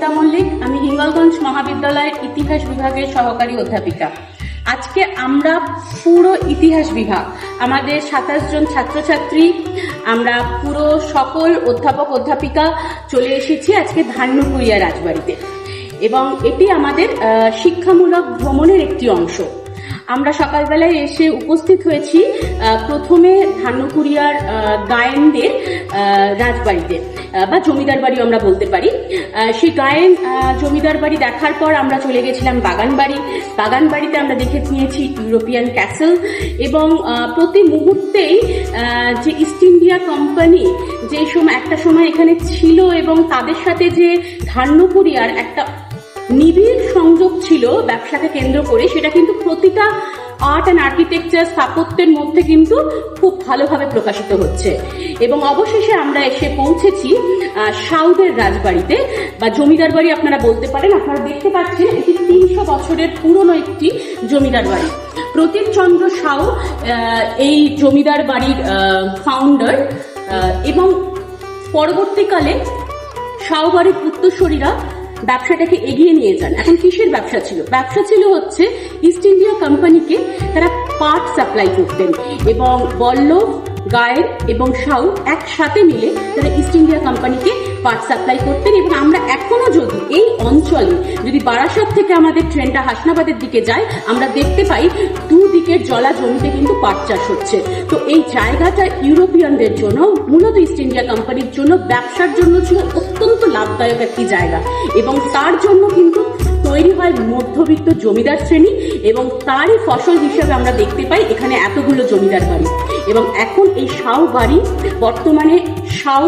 অস্মিতা মল্লিক। আমি হিঙ্গলগঞ্জ মহাবিদ্যালয়ের ইতিহাস বিভাগের সহকারী অধ্যাপিকা। আজকে আমরা পুরো ইতিহাস বিভাগ, আমাদের 27 জন ছাত্রছাত্রী, আমরা পুরো সকল অধ্যাপক অধ্যাপিকা চলে এসেছি আজকে ধান্যকুড়িয়া রাজবাড়িতে, এবং এটি আমাদের শিক্ষামূলক ভ্রমণের একটি অংশ। আমরা সকালবেলায় এসে উপস্থিত হয়েছি প্রথমে ধান্যকুড়িয়ার গায়েনদের রাজবাড়িতে বা জমিদার বাড়ি আমরা বলতে পারি। সেই গায়েন জমিদার বাড়ি দেখার পর আমরা চলে গেছিলাম বাগান বাড়িতে আমরা দেখে নিয়েছি ইউরোপিয়ান ক্যাসেল, এবং প্রতি মুহূর্তেই যে ইস্ট ইন্ডিয়া কোম্পানি যে একটা সময় এখানে ছিল এবং তাদের সাথে যে ধান্যকুড়িয়ার একটা নিবিড় সংযোগ ছিল ব্যবসাকে কেন্দ্র করে, সেটা কিন্তু প্রতিটা আর্ট অ্যান্ড আর্কিটেকচার স্থাপত্যের মধ্যে কিন্তু খুব ভালোভাবে প্রকাশিত হচ্ছে। এবং অবশেষে আমরা এসে পৌঁছেছি সাউদের রাজবাড়িতে বা জমিদার বাড়ি আপনারা বলতে পারেন। আপনারা দেখতে পাচ্ছেন এটি 300 বছরের পুরনো একটি জমিদার বাড়ি। প্রতীকচন্দ্র সাউ এই জমিদার বাড়ির ফাউন্ডার, এবং পরবর্তীকালে সাউ বাড়ির উত্তরসূরিরা ব্যবসাটাকে এগিয়ে নিয়ে যান। এখন কিসের ব্যবসা ছিল? ব্যবসা ছিল হচ্ছে ইস্ট ইন্ডিয়া কোম্পানিকে তারা পাট সাপ্লাই করতেন, এবং বল্লভ, গায়েন এবং সাউ একসাথে মিলে তারা ইস্ট ইন্ডিয়া কোম্পানিকে পাট সাপ্লাই করতেন। এবং আমরা এখনো যদি এই অঞ্চলে যদি বারাসাত থেকে আমাদের ট্রেনটা হাসনাবাদের দিকে যায়, আমরা দেখতে পাই দুদিকের জলা জমিতে কিন্তু পাট চাষ হচ্ছে। তো এই জায়গাটা ইউরোপিয়ানদের জন্য, মূলত ইস্ট ইন্ডিয়া কোম্পানির জন্য, ব্যবসার জন্য ছিল অত্যন্ত লাভদায়ক একটি জায়গা, এবং তার জন্য কিন্তু তৈরি হয় মধ্যবিত্ত জমিদার শ্রেণী, এবং তারই ফসল হিসেবে আমরা দেখতে পাই এখানে এতগুলো জমিদার বাড়ি। এবং এখন এই সাউ বাড়ি বর্তমানে সাউ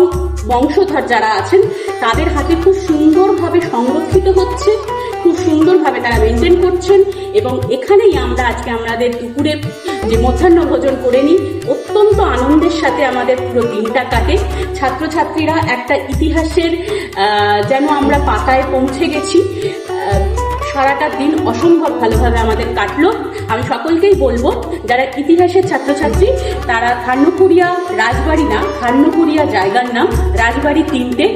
বংশধর যারা আছেন তাদের হাতে খুব সুন্দরভাবে সংরক্ষিত হচ্ছে, খুব সুন্দরভাবে তারা মেনটেন করছেন। এবং এখানেই আমরা আজকে আমাদের দুপুরে যে মধ্যাহ্ন ভোজন করে নিই, অত্যন্ত আনন্দের সাথে আমাদের পুরো দিনটা কাটে। ছাত্রছাত্রীরা একটা ইতিহাসের যেন আমরা পাতায় পৌঁছে গেছি। সারাটা দিন অসম্ভব ভালোভাবে আমাদের কাটলো। আমি সকলকেই বলবো, যারা ইতিহাসের ছাত্রছাত্রী তারা ধান্যকুড়িয়া রাজবাড়ি না, ধান্যকুড়িয়া জায়গার নাম, রাজবাড়ি 3টে,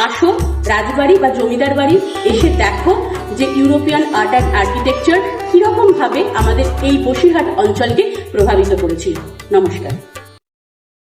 আসো রাজবাড়ি বা জমিদার বাড়ি এসে দেখো যে ইউরোপিয়ান আর্ট অ্যান্ড আর্কিটেকচার কিরকম ভাবে আমাদের এই বসিরহাট অঞ্চলকে প্রভাবিত করেছিল। নমস্কার।